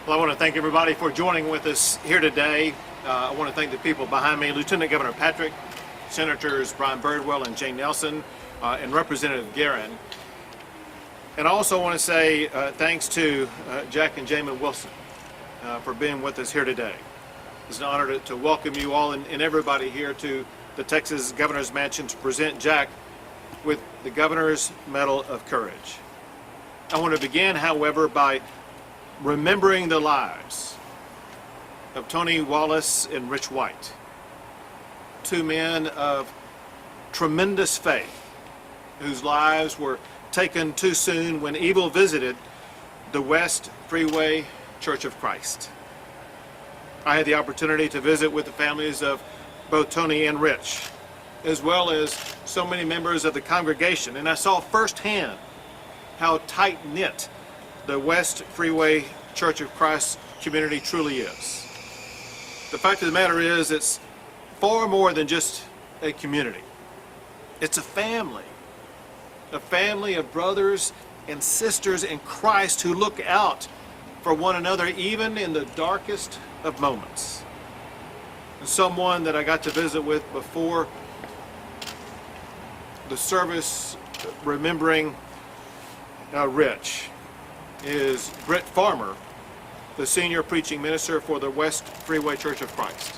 Well, I want to thank everybody for joining with us here today. I want to thank the people behind me, Lieutenant Governor Patrick, Senators Brian Birdwell and Jane Nelson, and Representative Guerin. And I also want to say thanks to Jack and Jamin Wilson for being with us here today. It's an honor to welcome you all and everybody here to the Texas Governor's Mansion to present Jack with the Governor's Medal of Courage. I want to begin, however, by remembering the lives of Tony Wallace and Rich White, two men of tremendous faith whose lives were taken too soon when evil visited the West Freeway Church of Christ. I had the opportunity to visit with the families of both Tony and Rich, as well as so many members of the congregation, and I saw firsthand how tight-knit the West Freeway Church of Christ community truly is. The fact of the matter is, it's far more than just a community. It's a family of brothers and sisters in Christ who look out for one another even in the darkest of moments. And someone that I got to visit with before the service, remembering Rich, is Britt Farmer, the senior preaching minister for the West Freeway Church of Christ.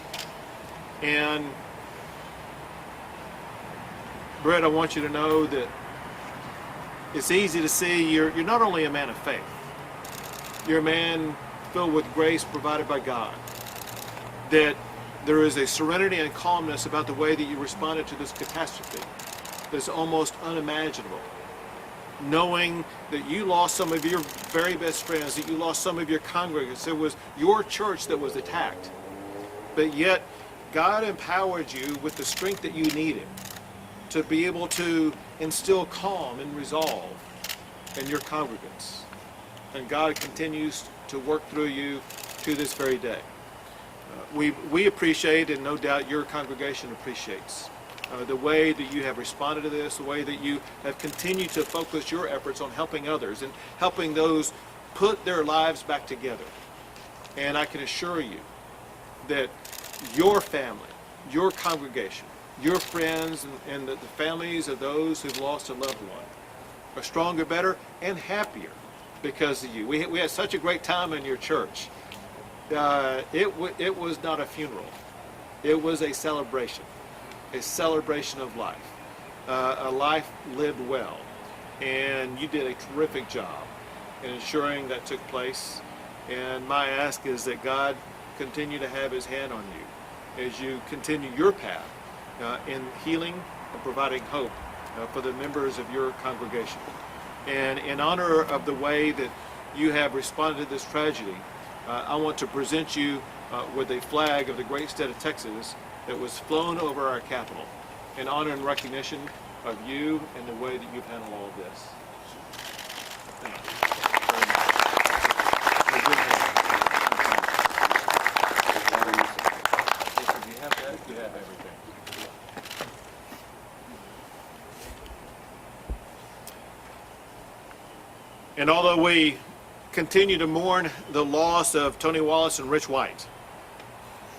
And Britt, I want you to know that it's easy to see you're not only a man of faith, you're a man filled with grace provided by God, that there is a serenity and calmness about the way that you responded to this catastrophe that's almost unimaginable. Knowing that you lost some of your very best friends, that you lost some of your congregants, it was your church that was attacked. But yet, God empowered you with the strength that you needed to be able to instill calm and resolve in your congregants. And God continues to work through you to this very day. We appreciate, and no doubt your congregation appreciates, the way that you have responded to this, the way that you have continued to focus your efforts on helping others and helping those put their lives back together. And I can assure you that your family, your congregation, your friends, and the families of those who've lost a loved one are stronger, better, and happier because of you. We had such a great time in your church. It was not a funeral. It was a celebration of life, a life lived well. And you did a terrific job in ensuring that took place. And my ask is that God continue to have his hand on you as you continue your path in healing and providing hope for the members of your congregation. And in honor of the way that you have responded to this tragedy, I want to present you with a flag of the great state of Texas that was flown over our capital in honor and recognition of you and the way that you've handled all of this. Thank you very much. If you have that, you have everything. And although we continue to mourn the loss of Tony Wallace and Rich White,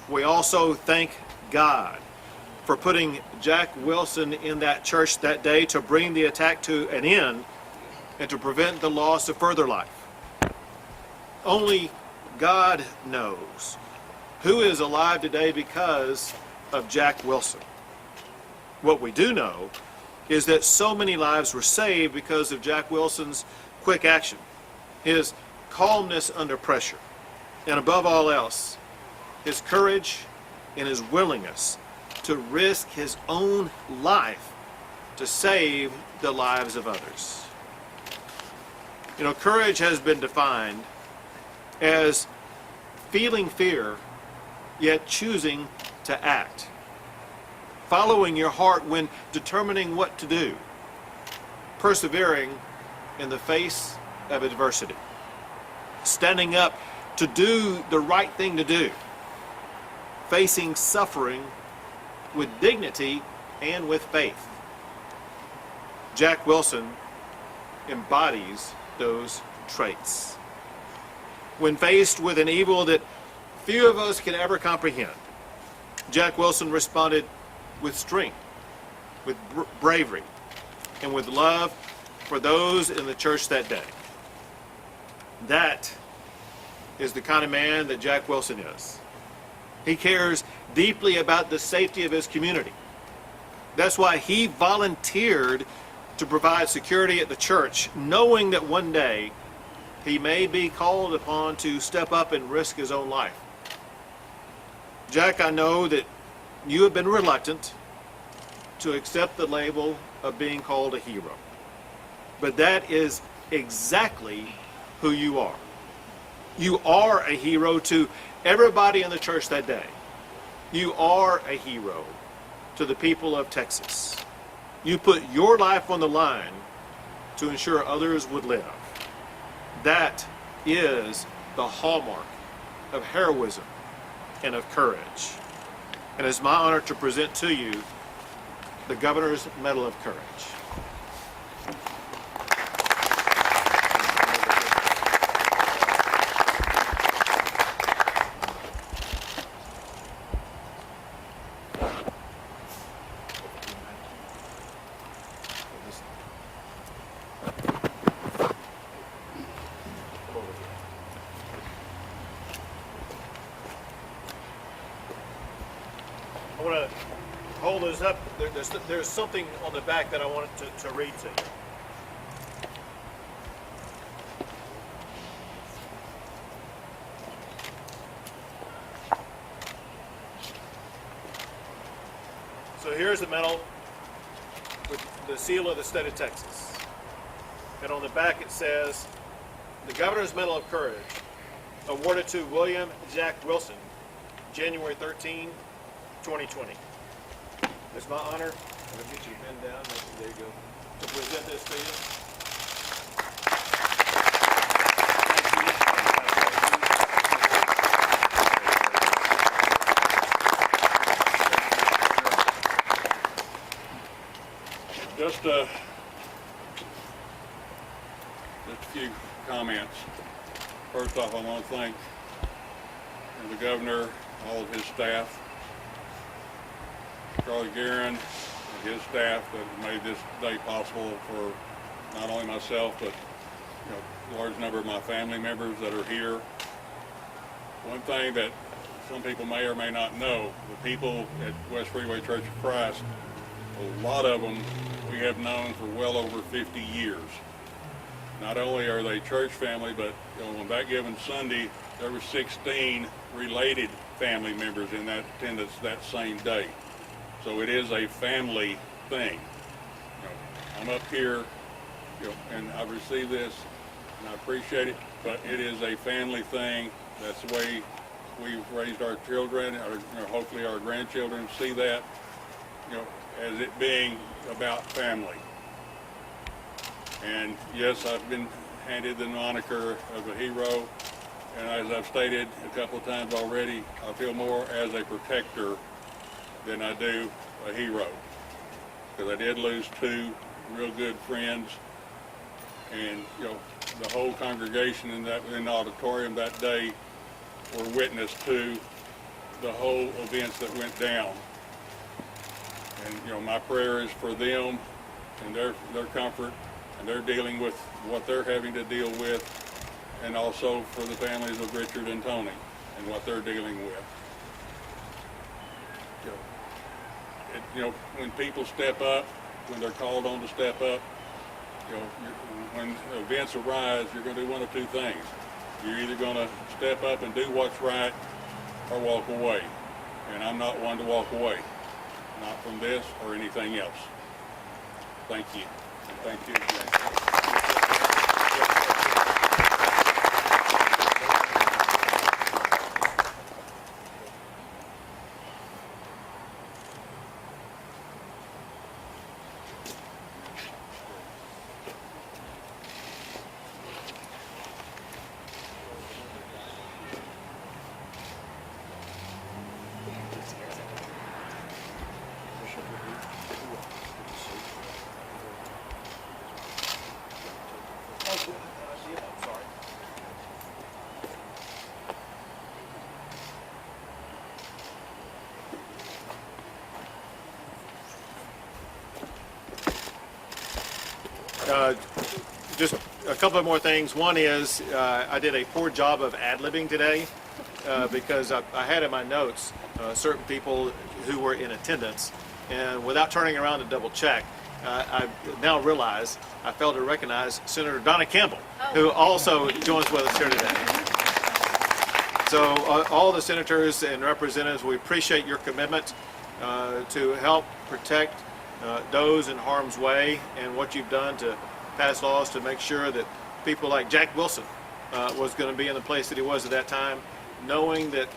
we also thank God for putting Jack Wilson in that church that day to bring the attack to an end and to prevent the loss of further life. Only God knows who is alive today because of Jack Wilson. What we do know is that so many lives were saved because of Jack Wilson's quick action, his calmness under pressure, and above all else, his courage and his willingness to risk his own life to save the lives of others. You know, courage has been defined as feeling fear, yet choosing to act. Following your heart when determining what to do. Persevering in the face of adversity. Standing up to do the right thing to do. Facing suffering with dignity and with faith. Jack Wilson embodies those traits. When faced with an evil that few of us can ever comprehend, Jack Wilson responded with strength, with bravery, and with love for those in the church that day. That is the kind of man that Jack Wilson is. He cares deeply about the safety of his community. That's why he volunteered to provide security at the church, knowing that one day he may be called upon to step up and risk his own life. Jack, I know that you have been reluctant to accept the label of being called a hero, but that is exactly who you are. You are a hero to everybody in the church that day. You are a hero to the people of Texas. You put your life on the line to ensure others would live. That is the hallmark of heroism and of courage. And it's my honor to present to you the Governor's Medal of Courage. I want to hold those up. There's something on the back that I wanted to read to you. So here's the medal with the seal of the state of Texas. And on the back it says, the Governor's Medal of Courage, awarded to William Jack Wilson, January 13, 2020. It's my honor. I'm going to get your pen down. There you go. To present this to you. Just a few comments. First off, I want to thank the governor, all of his staff, Charlie Guerin and his staff that have made this day possible for not only myself, but a large number of my family members that are here. One thing that some people may or may not know, the people at West Freeway Church of Christ, a lot of them we have known for well over 50 years. Not only are they church family, but on that given Sunday, there were 16 related family members in that attendance that same day. So it is a family thing. I'm up here, and I've received this, and I appreciate it, but it is a family thing. That's the way we've raised our children, or hopefully our grandchildren see that, as it being about family. And yes, I've been handed the moniker of a hero, and as I've stated a couple of times already, I feel more as a protector than I do a hero, because I did lose two real good friends, and the whole congregation in the auditorium that day were witness to the whole events that went down. And my prayer is for them and their comfort, and they're dealing with what they're having to deal with, and also for the families of Richard and Tony and what they're dealing with. When people step up, when they're called on to step up, when events arise, you're going to do one of two things. You're either going to step up and do what's right or walk away. And I'm not one to walk away, not from this or anything else. Thank you. And thank you. Just a couple of more things. One is I did a poor job of ad-libbing today because I had in my notes certain people who were in attendance, and without turning around to double check, I now realize I failed to recognize Senator Donna Campbell, who also joins with us here today. So all the senators and representatives, we appreciate your commitment to help protect those in harm's way, and what you've done to pass laws to make sure that people like Jack Wilson was going to be in the place that he was at that time, knowing that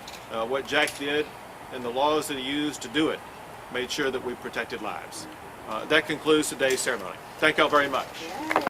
what Jack did and the laws that he used to do it made sure that we protected lives. That concludes today's ceremony. Thank y'all very much.